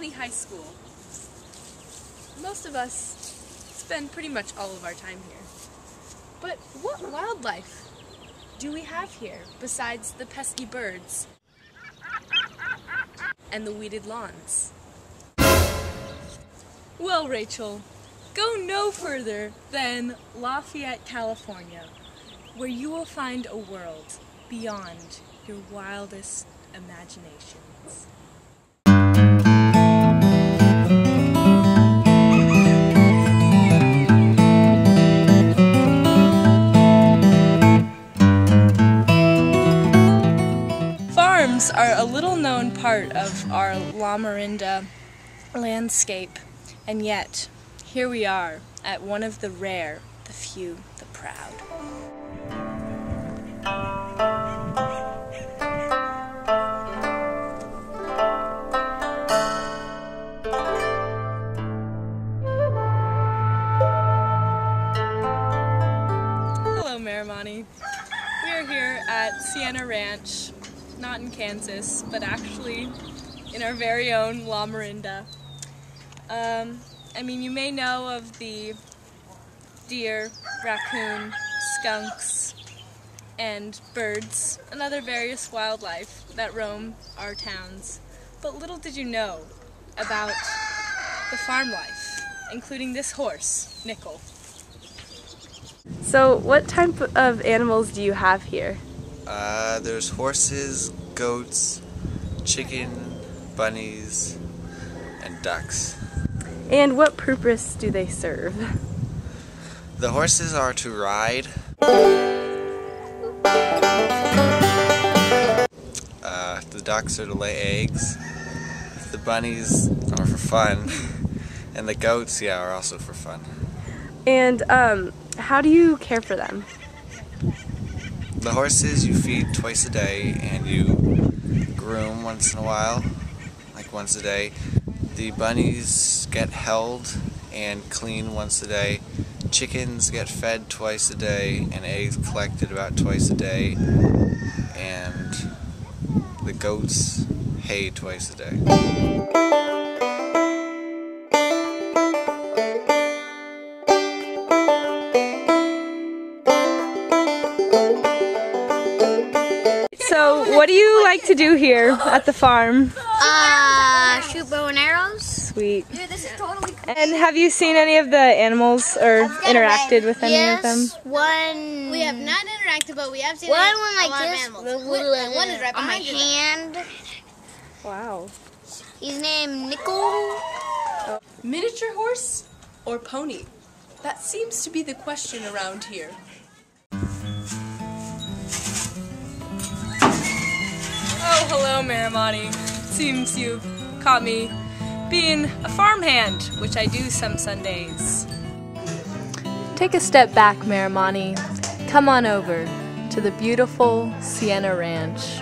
Miramonte High School. Most of us spend pretty much all of our time here. But what wildlife do we have here besides the pesky birds and the weeded lawns? Well, Rachel, go no further than Lafayette, California, where you will find a world beyond your wildest imaginations. Farms are a little-known part of our Lamorinda landscape, and yet here we are at one of the rare, the few, the proud. Hello, Miramonte. We are here at Sienna Ranch, not in Kansas, but actually in our very own Lamorinda. I mean, you may know of the deer, raccoon, skunks, and birds, and other various wildlife that roam our towns. But little did you know about the farm life, including this horse, Nickel. So what type of animals do you have here? There's horses, goats, chicken, bunnies, and ducks. And what purpose do they serve? The horses are to ride. The ducks are to lay eggs. The bunnies are for fun. And the goats, yeah, are also for fun. And how do you care for them? The horses you feed twice a day and you groom once in a while, like once a day. The bunnies get held and cleaned once a day. Chickens get fed twice a day and eggs collected about twice a day. And the goats hay twice a day. So, what do you like to do here at the farm? Shoot bow and arrows. Sweet. Dude, this is totally cool. And have you seen any of the animals or interacted with any of them? One. We have not interacted, but we have seen One a like lot this. of animals. One is right on my behind you. hand. Wow. He's named Nickel. Miniature horse or pony? That seems to be the question around here. Oh, hello, Miramonte. Seems you've caught me being a farmhand, which I do some Sundays. Take a step back, Miramonte. Come on over to the beautiful Sienna Ranch.